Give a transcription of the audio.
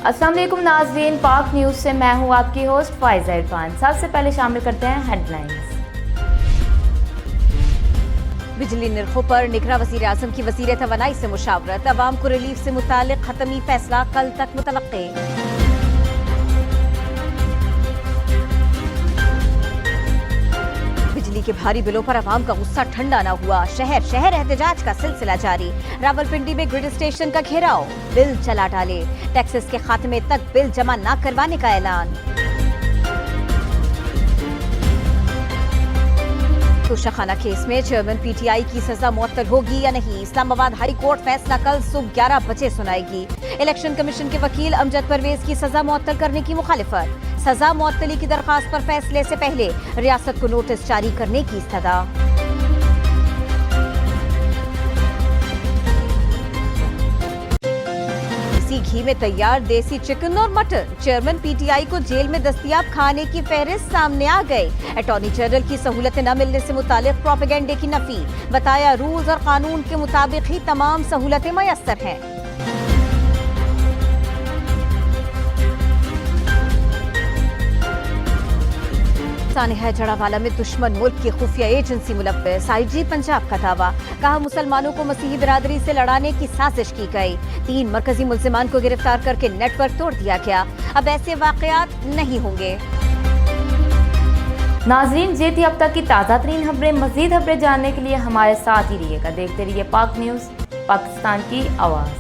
अस्सलाम वालेकुम नाज़रीन, पाक न्यूज़ से मैं हूँ आपकी होस्ट फाइज़ा इरफान। सबसे पहले शामिल करते हैं हेडलाइंस। बिजली निर्खों पर निगरां वज़ीर आज़म की वज़ीर तवानाई से मुशावरत, अवाम को रिलीफ से मुतालिक खत्मी फैसला कल तक मुतवक्के। बिजली के भारी बिलों पर अवाम का गुस्सा ठंडा न हुआ, शहर शहर एहतजाज का सिलसिला जारी। रावलपिंडी में ग्रिड स्टेशन का घेराव, बिल चला डाले, टैक्सेस के खात्मे तक बिल जमा न करवाने का ऐलान। तोशाखाना केस में चेयरमैन पीटीआई की सजा मुअत्तल होगी या नहीं, इस्लामाबाद हाई कोर्ट फैसला कल सुबह 11 बजे सुनाएगी। इलेक्शन कमीशन के वकील अमजद परवेज की सजा मुअत्तल करने की मुखालिफत, सजा मुअत्तली की दरखास्त पर फैसले से पहले रियासत को नोटिस जारी करने की इस्तदा। घी में तैयार देसी चिकन और मटन, चेयरमैन पीटीआई को जेल में दस्तयाब खाने की फहरिस्त सामने आ गए। अटॉर्नी जनरल की सहूलतें न मिलने से मुतालिक प्रोपेगेंडे की नफी, बताया रूल्स और कानून के मुताबिक ही तमाम सहूलतें मयस्सर हैं। सानिया जड़ावाला में दुश्मन मुल्क की खुफिया एजेंसी मुलव्वस, आईजी पंजाब का दावा, कहा मुसलमानों को मसीही बिरादरी से लड़ाने की साजिश की गई। 3 मरकजी मुल्जिमान को गिरफ्तार करके नेटवर्क तोड़ दिया गया, अब ऐसे वाकयात नहीं होंगे। नाज़रीन, ये थी अब तक की ताज़ा तरीन खबरें। मज़ीद खबरें जानने के लिए हमारे साथ ही रहिएगा, देखते रहिए पाक न्यूज़, पाकिस्तान की आवाज़।